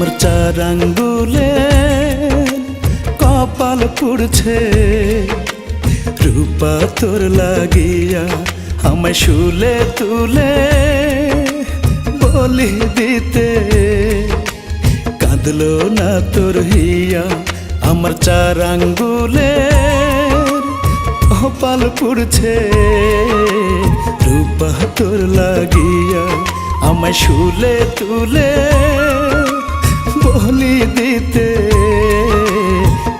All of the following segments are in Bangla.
আমার 4 আঙ্গুলে কপাল পুড়ছে রূপা তোর লাগিয়া আমায় শুলে তুলে বলি দিতে কাঁদলো না তোর হিয়া আমার 4 আঙ্গুলে কপাল পুড়ছে রূপা তোর লাগিয়া আমায় শুলে তুলে বলি দিতে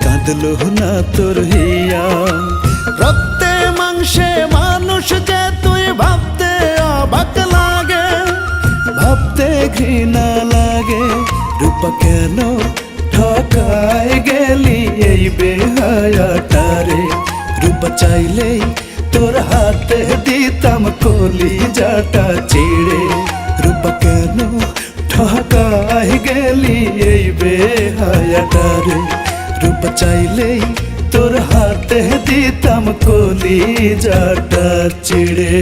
কাঁদলো না তোর হিয়া রক্তে মাংসে মানুষ যে তুই ভাবতে অবাক লাগে ভাবতে ঘৃণা লাগে রূপা কেন ঠকায় গেলি এই বেহায়াটারে রূপা চাইলেই তোর হাতে দিতাম কলিজাটা চিড়ে রূপা কেন ঠকায় গেলি এই বেহায়াটারে রূপা চাইলেই তোর হাতে দিতাম কলিজাটা চিড়ে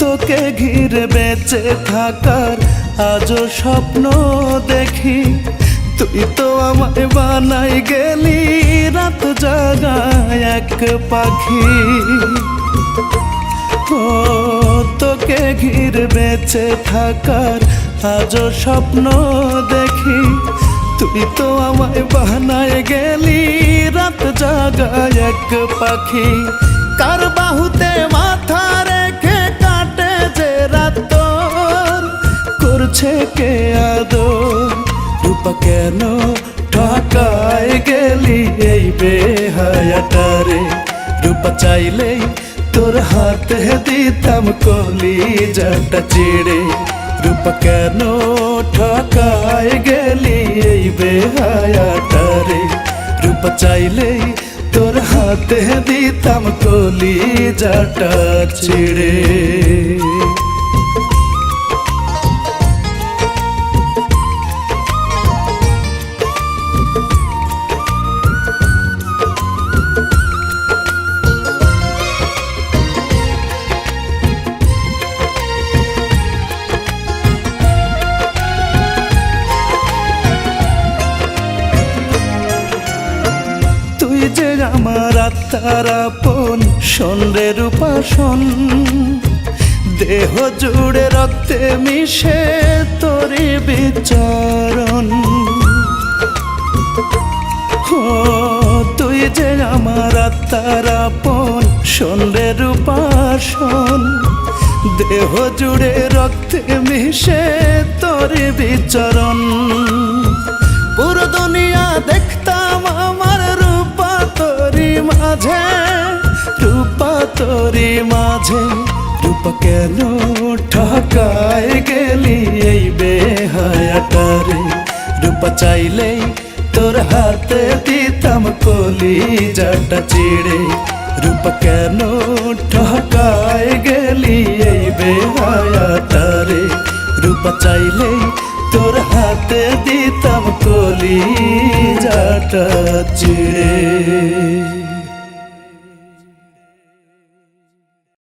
তোকে ঘিরে বেঁচে থাকার আজও স্বপ্ন দেখি তুই তো আমায় বানাই গেলি রাত জাগায় এক পাখি ও তোকে ঘিরে বেঁচে থাকার আজও স্বপ্ন দেখি তুই তো আমায় বানাই গেলি রাত জাগায় এক পাখি কার বাহুতে মাথা রেখে কাটে যে রাত তোর করছে কে আদর রূপা কেন ঠকায় গেলি এই বেহায়াটারে রূপা চাইলেই তোর হাতে দিতাম কলিজাটা চিড়ে রূপা কেন ঠকায় গেলি এই বেহায়াটারে রূপা চাইলেই তোর হাতে দিতাম কলিজাটা চিড়ে তুই যে আমার আত্মার আপন শোন রে রূপা শোন দেহ জুড়ে রক্তে মিশে তোরই বিচরণ ও তুই যে আমার আত্মার আপন শোন রে রূপা শোন দেহ জুড়ে রক্তে মিশে তোরই বিচরণ পুরো দুনিয়া দেখতাম আমার রূপা তোরি মাঝে রূপা তোরি মাঝে রূপা কেন ঠকায় গেলি এই বেহায়াটারে রূপা চাইলেই তোর হাতে দিতাম কলিজাটা চিড়ে রূপা কেন ঠকায় গেলি এই বেহায়াটারে রূপা চাইলেই তোর হাতে দিতাম কলিজাটা চিড়ে।